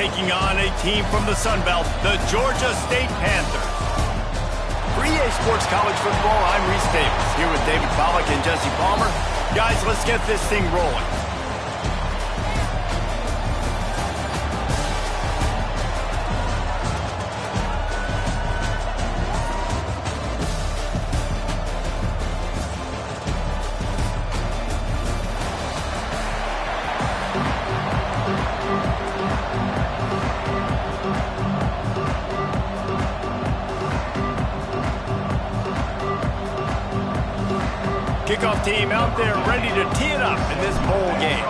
taking on a team from the Sun Belt, the Georgia State Panthers. For EA Sports College Football, I'm Reese Davis, here with David Pollack and Jesse Palmer. Guys, let's get this thing rolling. Kickoff team out there ready to tee it up in this bowl game.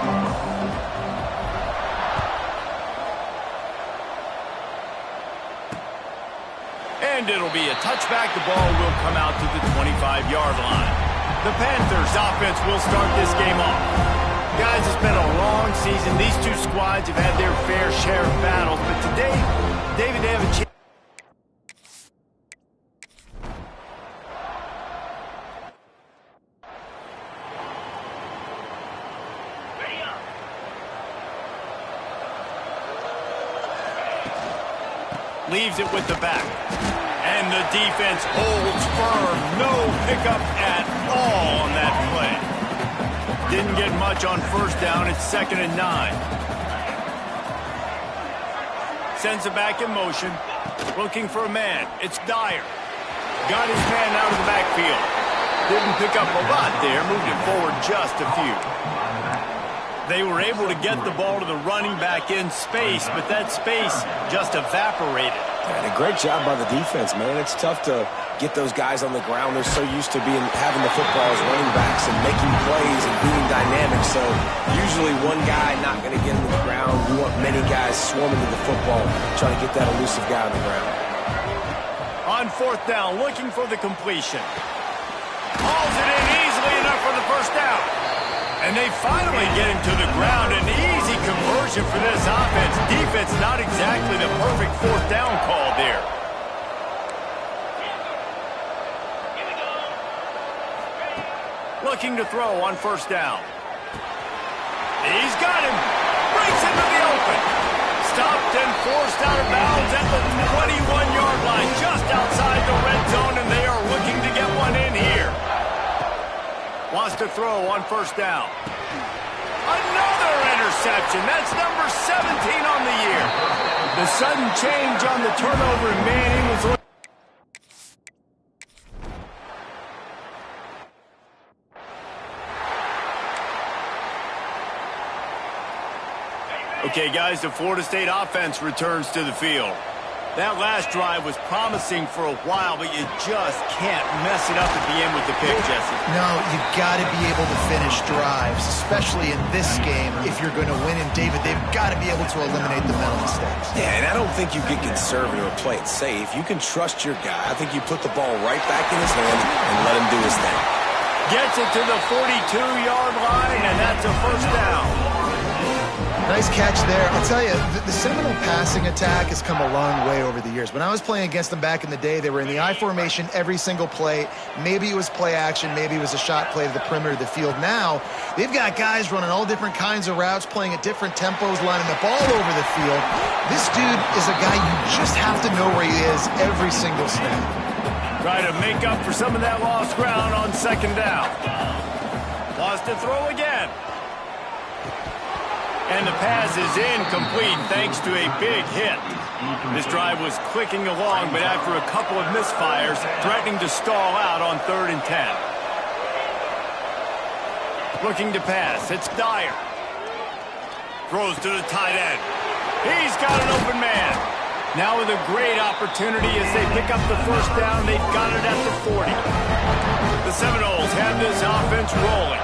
And it'll be a touchback. The ball will come out to the 25-yard line. The Panthers offense will start this game off. Guys, it's been a long season. These two squads have had their fair share of battles, but today, David, they have a chance. Leaves it with the back. And the defense holds firm. No pickup at all on that play. Didn't get much on first down. It's 2nd and 9. Sends it back in motion. Looking for a man. It's Dyer. Got his man out of the backfield. Didn't pick up a lot there. Moved it forward just a few. They were able to get the ball to the running back in space, but that space just evaporated. And a great job by the defense, man. It's tough to get those guys on the ground. They're so used to having the football as running backs and making plays and being dynamic. So usually one guy not going to get into the ground. We want many guys swarming to the football, trying to get that elusive guy on the ground. On 4th down, looking for the completion. Hauls it in easily enough for the first down. And they finally get him to the ground. An easy conversion for this offense. Defense not exactly the perfect 4th down call there. Looking to throw on 1st down. He's got him. Breaks into the open. Stopped and forced out of bounds at the 21-yard line. Just outside the red zone, and they are looking to get one in here. Wants to throw on 1st down. Another interception. That's number 17 on the year. The sudden change on the turnover, and man, he was... Okay, guys, the Florida State offense returns to the field. That last drive was promising for a while, but you just can't mess it up at the end with the pick, Jesse. No, you've got to be able to finish drives, especially in this game. If you're going to win, and David, they've got to be able to eliminate the mental mistakes. Yeah, and I don't think you get conservative or play it safe. You can trust your guy. I think you put the ball right back in his hand and let him do his thing. Gets it to the 42-yard line, and that's a 1st down. Nice catch there. I'll tell you, the Seminole passing attack has come a long way over the years. When I was playing against them back in the day, they were in the I formation every single play. Maybe it was play action. Maybe it was a shot play to the perimeter of the field. Now, they've got guys running all different kinds of routes, playing at different tempos, lining up all over the field. This dude is a guy you just have to know where he is every single snap. Try to make up for some of that lost ground on 2nd down. Lost to throw again. And the pass is incomplete thanks to a big hit. This drive was clicking along, but after a couple of misfires, threatening to stall out on 3rd and 10. Looking to pass. It's Dyer. Throws to the tight end. He's got an open man. Now with a great opportunity as they pick up the 1st down. They've got it at the 40. The Seminoles have this offense rolling.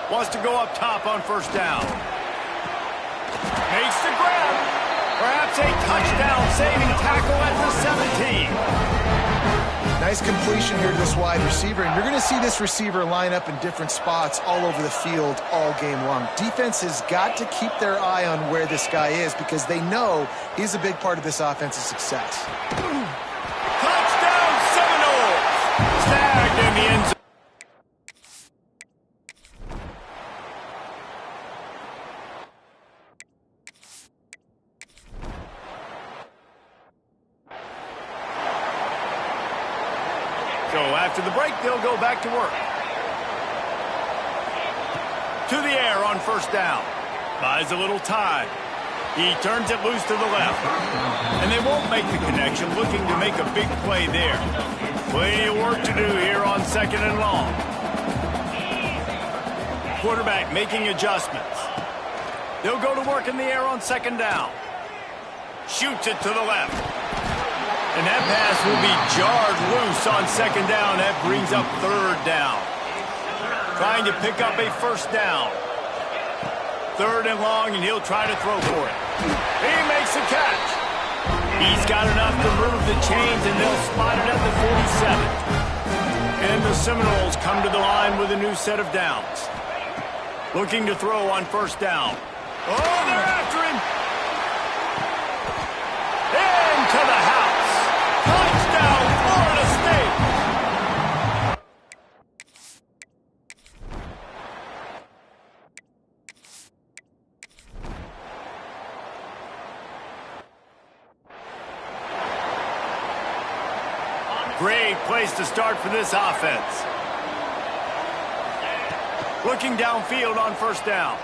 Wants to go up top on 1st down. Makes the grab. Perhaps a touchdown-saving tackle at the 17. Nice completion here to this wide receiver, and you're going to see this receiver line up in different spots all over the field all game long. Defense has got to keep their eye on where this guy is because they know he's a big part of this offense's success. Touchdown, Seminoles! Snagged in the end zone. So after the break, they'll go back to work. To the air on first down. Buys a little time. He turns it loose to the left. And they won't make the connection, looking to make a big play there. Plenty of work to do here on second and long. Quarterback making adjustments. They'll go to work in the air on second down. Shoots it to the left. And that pass will be jarred loose on second down. That brings up third down. Trying to pick up a first down. Third and long, and he'll try to throw for it. He makes a catch. He's got enough to move the chains, and they'll spot it at the 47. And the Seminoles come to the line with a new set of downs. Looking to throw on first down. Oh, they're after him. Into the house. Touchdown, Florida State. Great place to start for this offense. Looking downfield on first down.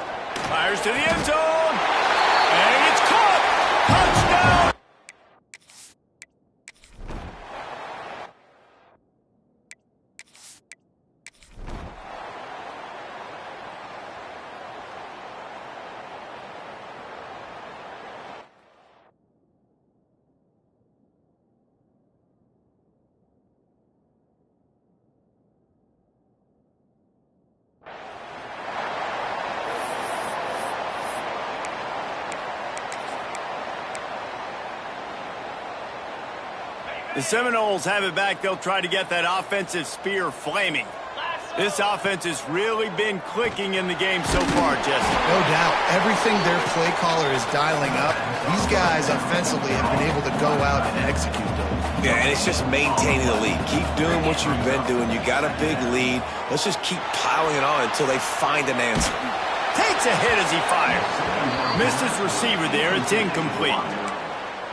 Fires to the end zone. And it's caught. Touchdown. The Seminoles have it back. They'll try to get that offensive spear flaming. This offense has really been clicking in the game so far, Jesse. No doubt. Everything their play caller is dialing up, these guys offensively have been able to go out and execute them. Yeah, and it's just maintaining the lead. Keep doing what you've been doing. You got a big lead. Let's just keep piling it on until they find an answer. Takes a hit as he fires. Missed his receiver there. It's incomplete.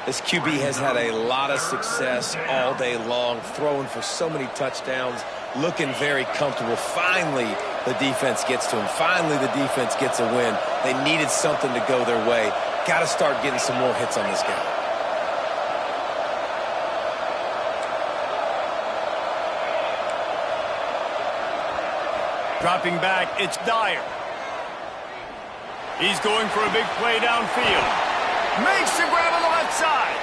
This QB has had a lot of success all day long, throwing for so many touchdowns, looking very comfortable. Finally, the defense gets to him. Finally, the defense gets a win. They needed something to go their way. Got to start getting some more hits on this guy. Dropping back, it's Dyer. He's going for a big play downfield. Makes the grab on the left side.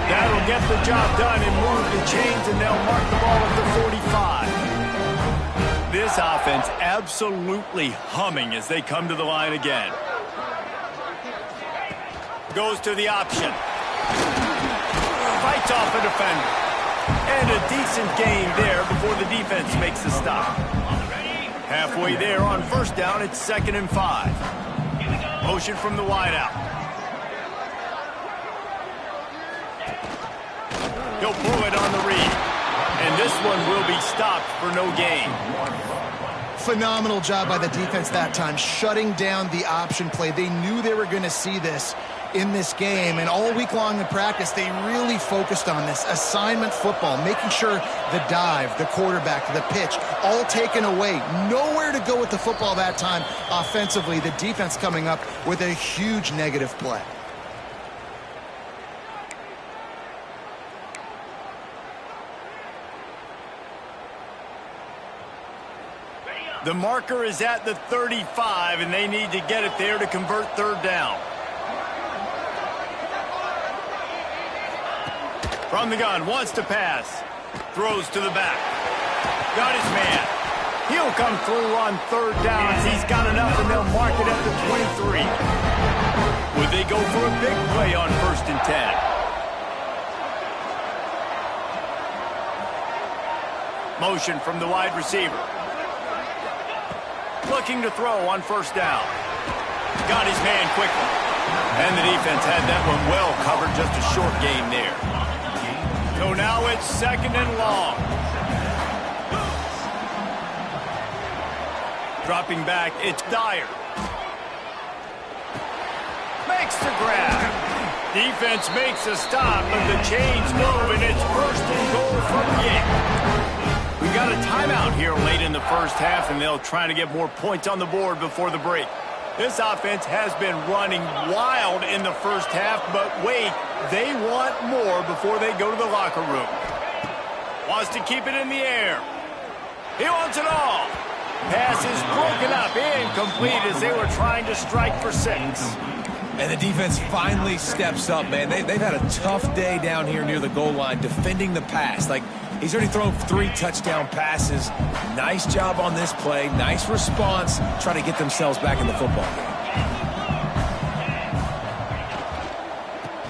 That'll get the job done and move the chains, and they'll mark the ball at the 45. This offense absolutely humming as they come to the line again. Goes to the option. Fights off a defender. And a decent gain there before the defense makes the stop. Halfway there on first down, it's 2nd and 5. Motion from the wideout. He'll pull it on the read. And this one will be stopped for no gain. Phenomenal job by the defense that time, shutting down the option play. They knew they were going to see this in this game, and all week long in practice, they really focused on this assignment football, making sure the dive, the quarterback, the pitch, all taken away. Nowhere to go with the football that time offensively. The defense coming up with a huge negative play. The marker is at the 35, and they need to get it there to convert third down. From the gun, wants to pass. Throws to the back. Got his man. He'll come through on third down as he's got enough, and they'll mark it at the 23. Would they go for a big play on 1st and 10? Motion from the wide receiver. Looking to throw on first down. Got his man quickly. And the defense had that one well covered, just a short gain there. So now it's 2nd and long. Dropping back, it's Dyer. Makes the grab. Defense makes a stop, but the chains move, and it's 1st and goal from Yink. got a timeout here late in the first half, and they'll try to get more points on the board before the break. This offense has been running wild in the first half, but wait, they want more before they go to the locker room. Wants to keep it in the air. He wants it all. Pass is broken up, incomplete as they were trying to strike for 6. And the defense finally steps up, man. They've had a tough day down here near the goal line defending the pass. Like, he's already thrown 3 touchdown passes. Nice job on this play. Nice response. Trying to get themselves back in the football game.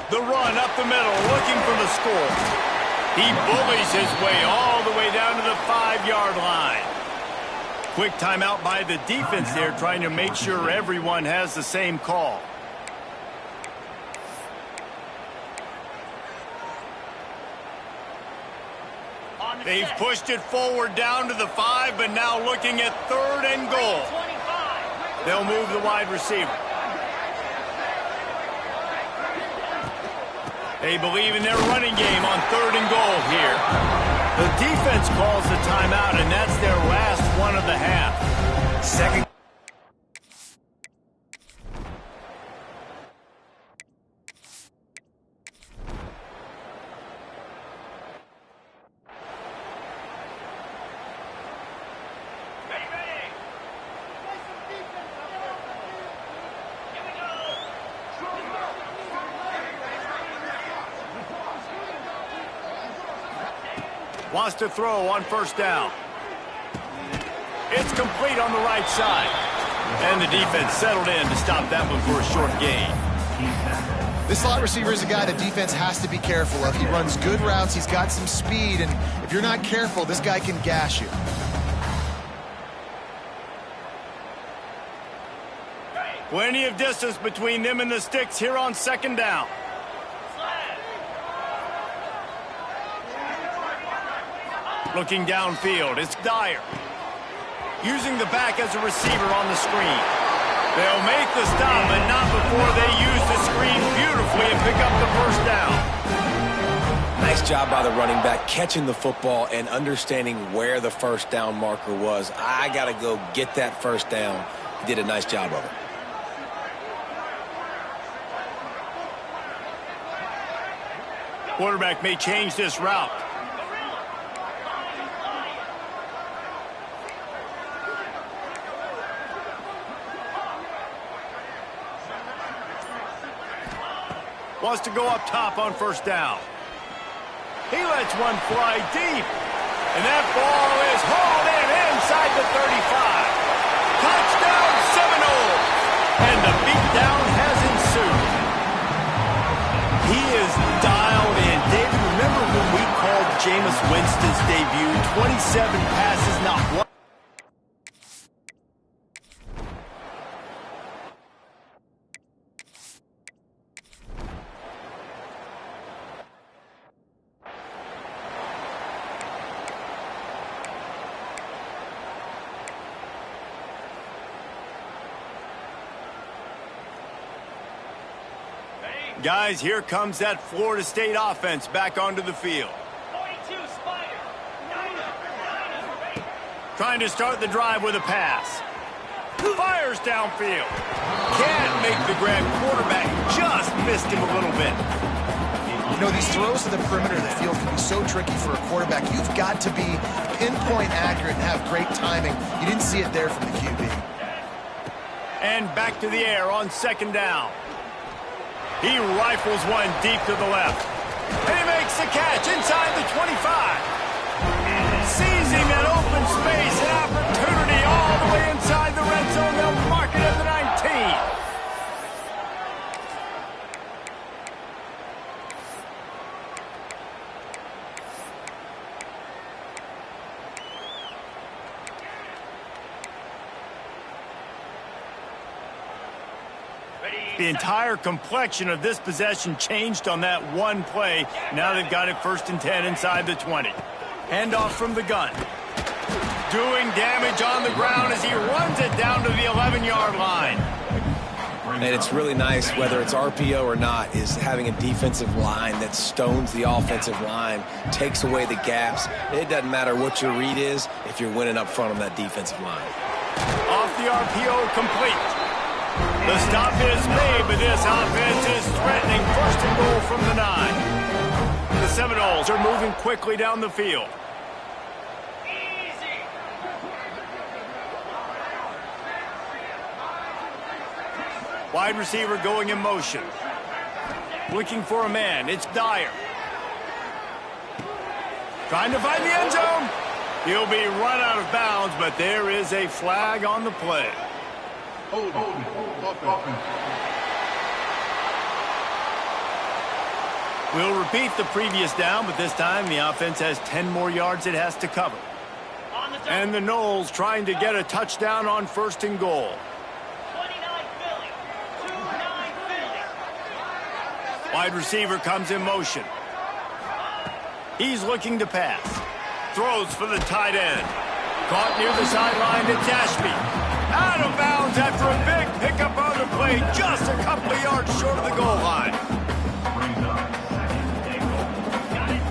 The run up the middle, looking for the score. He bullies his way all the way down to the 5-yard line. Quick timeout by the defense there, trying to make sure everyone has the same call. They've pushed it forward down to the 5, but now looking at 3rd and goal. They'll move the wide receiver. They believe in their running game on 3rd and goal here. The defense calls the timeout, and that's their last one of the half. Second. Wants to throw on 1st down. It's complete on the right side. And the defense settled in to stop that one for a short gain. This slot receiver is a guy the defense has to be careful of. He runs good routes. He's got some speed. And if you're not careful, this guy can gash you. Plenty of distance between them and the sticks here on 2nd down. Looking downfield, it's Dyer. Using the back as a receiver on the screen. They'll make the stop, but not before they use the screen beautifully and pick up the 1st down. Nice job by the running back, catching the football and understanding where the 1st down marker was. I got to go get that 1st down. He did a nice job of it. Quarterback may change this route. Wants to go up top on 1st down. He lets one fly deep. And that ball is hauled in inside the 35. Touchdown Seminoles. And the beatdown has ensued. He is dialed in. David, remember when we called Jameis Winston's debut? 27 passes, not one. Guys, here comes that Florida State offense back onto the field. 42 Spider. Trying to start the drive with a pass. Fires downfield. Can't make the grab. Quarterback just missed him a little bit. You know, these throws to the perimeter of the field can be so tricky for a quarterback. You've got to be pinpoint accurate and have great timing. You didn't see it there from the QB. And back to the air on 2nd down. He rifles one deep to the left. And he makes the catch inside the 25. Seizing that open space, an opportunity all the way inside the red zone. They'll mark it at the 19. The entire complexion of this possession changed on that one play. Now they've got it 1st and 10 inside the 20. Handoff from the gun. Doing damage on the ground as he runs it down to the 11-yard line. And it's really nice, whether it's RPO or not, is having a defensive line that stones the offensive line, takes away the gaps. It doesn't matter what your read is if you're winning up front on that defensive line. Off the RPO, complete. The stop is made, but this offense is threatening. First and goal from the 9. The Seminoles are moving quickly down the field. Wide receiver going in motion. Looking for a man. It's Dyer. Trying to find the end zone. He'll be run out of bounds, but there is a flag on the play. We'll repeat the previous down, but this time the offense has 10 more yards it has to cover. And the Noles trying to get a touchdown on first and goal. Wide receiver comes in motion. He's looking to pass. Throws for the tight end. Caught near the sideline to Ashby. Out of bounds after a big pickup on the play, just a couple of yards short of the goal line.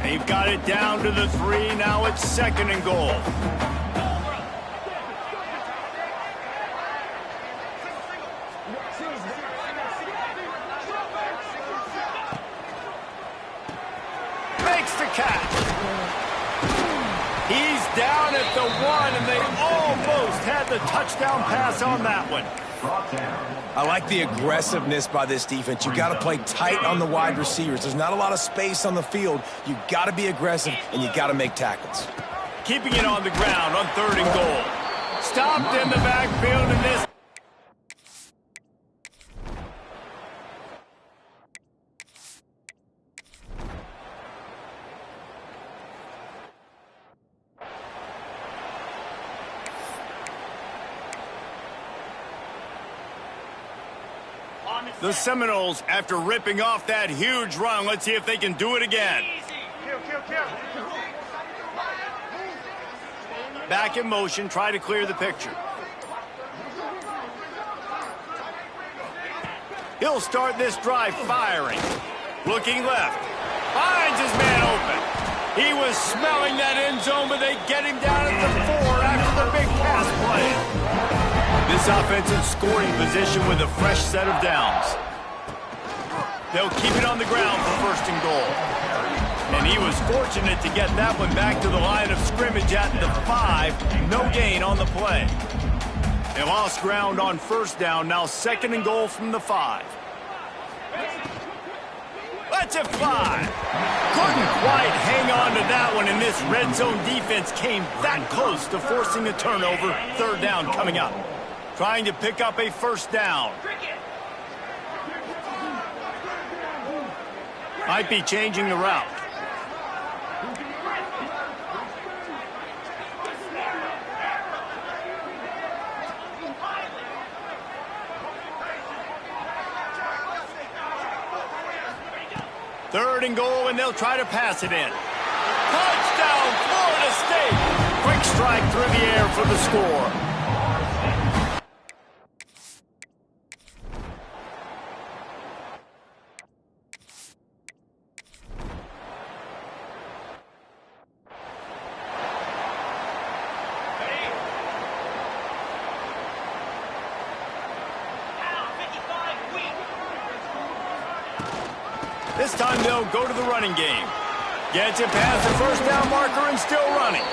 They've got it down to the 3. Now it's second and goal. Makes the catch. He's down at the 1, and they almost had the touchdown pass on that one. I like the aggressiveness by this defense. You got to play tight on the wide receivers. There's not a lot of space on the field. You got to be aggressive, and you got to make tackles. Keeping it on the ground on third and goal. Stopped in the backfield, and this. The Seminoles, after ripping off that huge run, let's see if they can do it again. Back in motion, try to clear the picture. He'll start this drive firing. Looking left. Finds his man open. He was smelling that end zone, but they get him down at the 4 after the big pass play. This offense in scoring position with a fresh set of downs. They'll keep it on the ground for first and goal. And he was fortunate to get that one back to the line of scrimmage at the 5. No gain on the play. They lost ground on first down. Now second and goal from the 5. Let's it fly. Couldn't quite hang on to that one, and this red zone defense came that close to forcing a turnover. Third down coming up. Trying to pick up a first down. Might be changing the route. Third and goal, and they'll try to pass it in. Touchdown, Florida State! Quick strike through the air for the score. This time they'll go to the running game. Gets it past the first down marker and still running.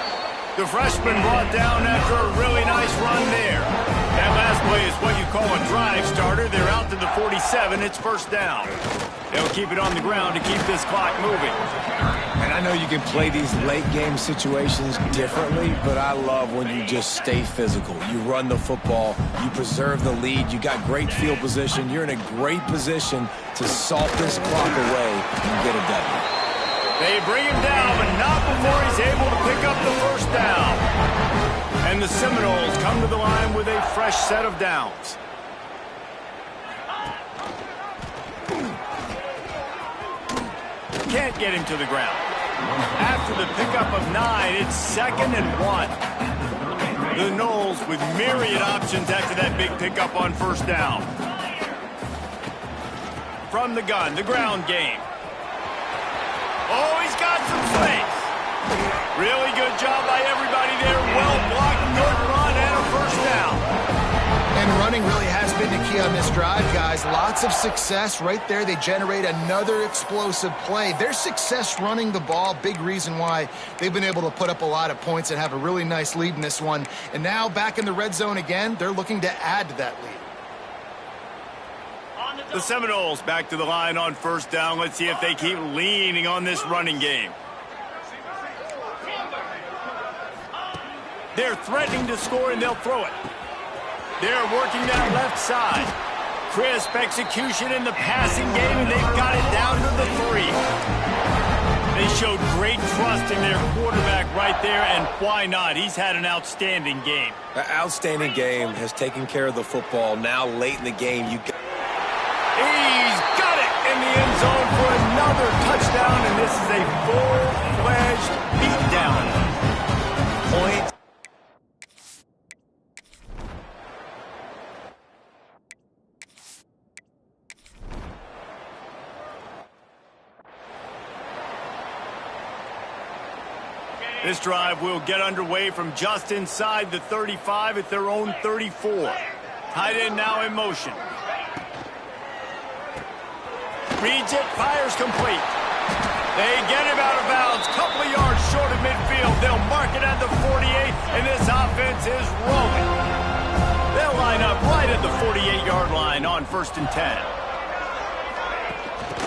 The freshman brought down after a really nice run there. That last play is what you call a drive starter. They're out to the 47. It's first down. They'll keep it on the ground to keep this clock moving. And I know you can play these late game situations differently, but I love when you just stay physical. You run the football, you preserve the lead, you got great field position, you're in a great position to salt this clock away and get a W. They bring him down, but not before he's able to pick up the first down. And the Seminoles come to the line with a fresh set of downs. Can't get him to the ground. After the pickup of 9, it's second and 1. The Noles with myriad options after that big pickup on first down. from the gun, the ground game. Oh, he's got some space. Really good job by everybody there. Well blocked, good run, and a first down. And running really has been the key on this drive, guys. Lots of success right there. They generate another explosive play. Their success running the ball, big reason why they've been able to put up a lot of points and have a really nice lead in this one. And now back in the red zone again, they're looking to add to that lead. The Seminoles back to the line on first down. Let's see if they keep leaning on this running game. They're threatening to score, and they'll throw it. They're working that left side. Crisp execution in the passing game, and they've got it down to the 3. They showed great trust in their quarterback right there, and why not? He's had an outstanding game. An outstanding game, has taken care of the football. Now late in the game, you got... He's got it in the end zone for another touchdown, and this is a full-fledged beatdown. Point. This drive will get underway from just inside the 35 at their own 34. Tight end now in motion. Reads it, fires complete. They get him out of bounds, couple of yards short of midfield. They'll mark it at the 48, and this offense is rolling. They'll line up right at the 48-yard line on 1st and 10.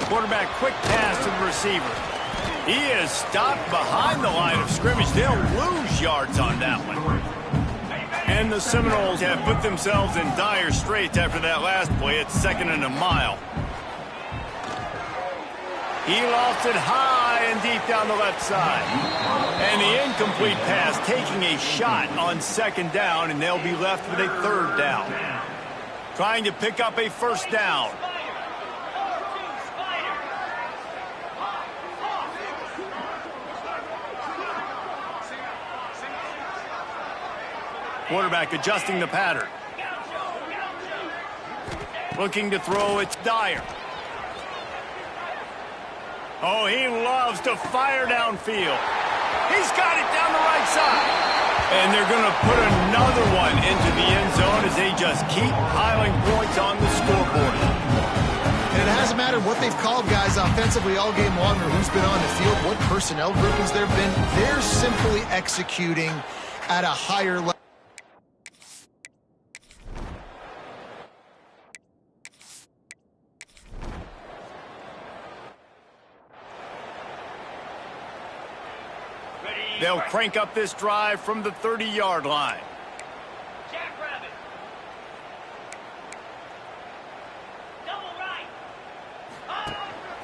Quarterback quick pass to the receiver. He is stopped behind the line of scrimmage. They'll lose yards on that one. And the Seminoles have put themselves in dire straits after that last play. It's 2nd and a mile. He lost it high and deep down the left side. And the incomplete pass taking a shot on 2nd down, and they'll be left with a 3rd down. Trying to pick up a 1st down. Quarterback adjusting the pattern. Looking to throw, it's Dyer. Oh, he loves to fire downfield. He's got it down the right side. And they're going to put another one into the end zone as they just keep piling points on the scoreboard. And it hasn't mattered what they've called, guys, offensively all game long, or who's been on the field, what personnel groupings there have been. They're simply executing at a higher level. They'll crank up this drive from the 30-yard line.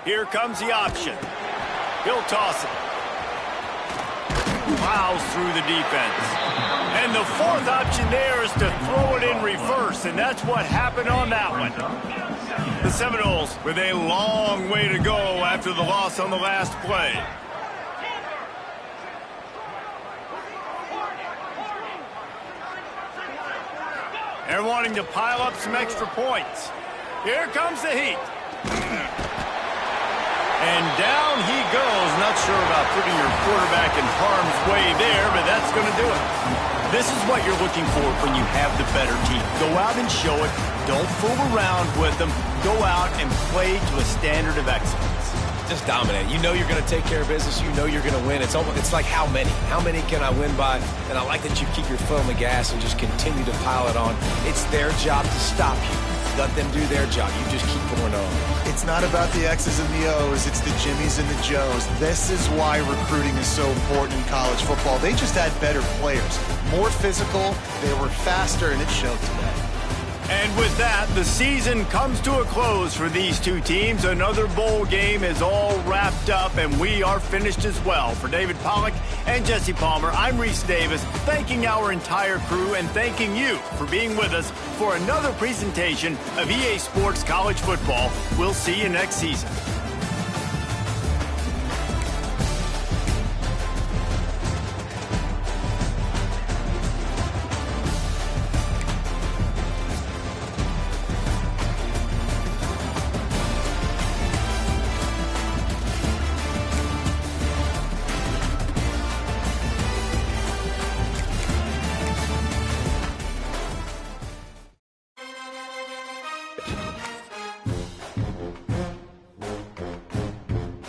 Here comes the option. He'll toss it. Plows through the defense. And the 4th option there is to throw it in reverse, and that's what happened on that one. The Seminoles with a long way to go after the loss on the last play. They're wanting to pile up some extra points. Here comes the heat. And down he goes. Not sure about putting your quarterback in harm's way there, but that's going to do it. This is what you're looking for when you have the better team. Go out and show it. Don't fool around with them. Go out and play to a standard of excellence. Just dominate. You know you're going to take care of business. You know you're going to win. It's like how many? How many can I win by? And I like that you keep your foot on the gas and just continue to pile it on. It's their job to stop you. Let them do their job. You just keep going on. It's not about the X's and the O's. It's the Jimmies and the Joes. This is why recruiting is so important in college football. They just had better players. More physical. They were faster, and it showed today. And with that, the season comes to a close for these two teams. Another bowl game is all wrapped up, and we are finished as well. For David Pollack and Jesse Palmer, I'm Reese Davis, thanking our entire crew and thanking you for being with us for another presentation of EA Sports College Football. We'll see you next season.